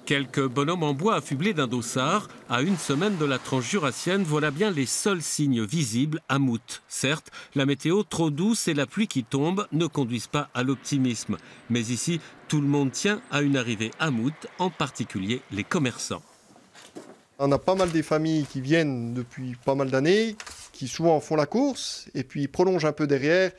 Quelques bonhommes en bois affublés d'un dossard, à une semaine de la tranche jurassienne, voilà bien les seuls signes visibles à Mout. Certes, la météo trop douce et la pluie qui tombe ne conduisent pas à l'optimisme. Mais ici, tout le monde tient à une arrivée à Mout, en particulier les commerçants. On a pas mal des familles qui viennent depuis pas mal d'années, qui souvent font la course et puis prolongent un peu derrière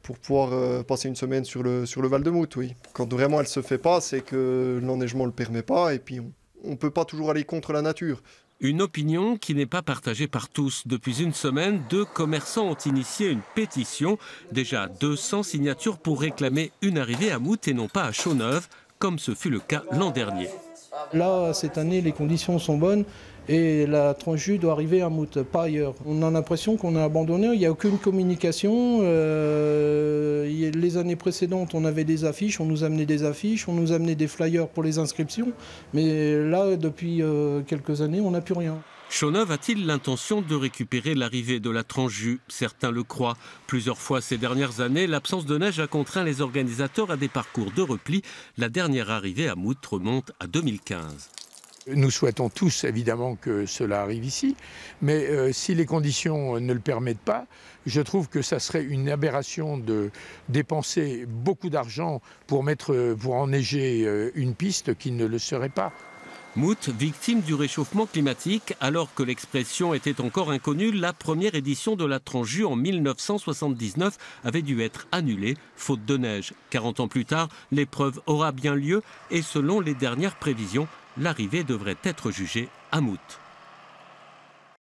pour pouvoir passer une semaine sur le Val de Mout, oui. Quand vraiment elle ne se fait pas, c'est que l'enneigement ne le permet pas et puis on ne peut pas toujours aller contre la nature. Une opinion qui n'est pas partagée par tous. Depuis une semaine, 2 commerçants ont initié une pétition. Déjà 200 signatures pour réclamer une arrivée à Mout et non pas à Chaux-Neuve, comme ce fut le cas l'an dernier. Là, cette année, les conditions sont bonnes et la tranche jus doit arriver à Mout, pas ailleurs. On a l'impression qu'on a abandonné, il n'y a aucune communication. Les années précédentes, on avait des affiches, on nous amenait des affiches, on nous amenait des flyers pour les inscriptions. Mais là, depuis quelques années, on n'a plus rien. Chaux-Neuve a-t-il l'intention de récupérer l'arrivée de la tranche jus? Certains le croient. Plusieurs fois ces dernières années, l'absence de neige a contraint les organisateurs à des parcours de repli. La dernière arrivée à Mout remonte à 2015. Nous souhaitons tous évidemment que cela arrive ici, mais si les conditions ne le permettent pas, je trouve que ça serait une aberration de dépenser beaucoup d'argent pour enneiger une piste qui ne le serait pas. Mout, victime du réchauffement climatique, alors que l'expression était encore inconnue, la première édition de la tranche jus en 1979 avait dû être annulée, faute de neige. 40 ans plus tard, l'épreuve aura bien lieu et selon les dernières prévisions, l'arrivée devrait être jugée à Mout.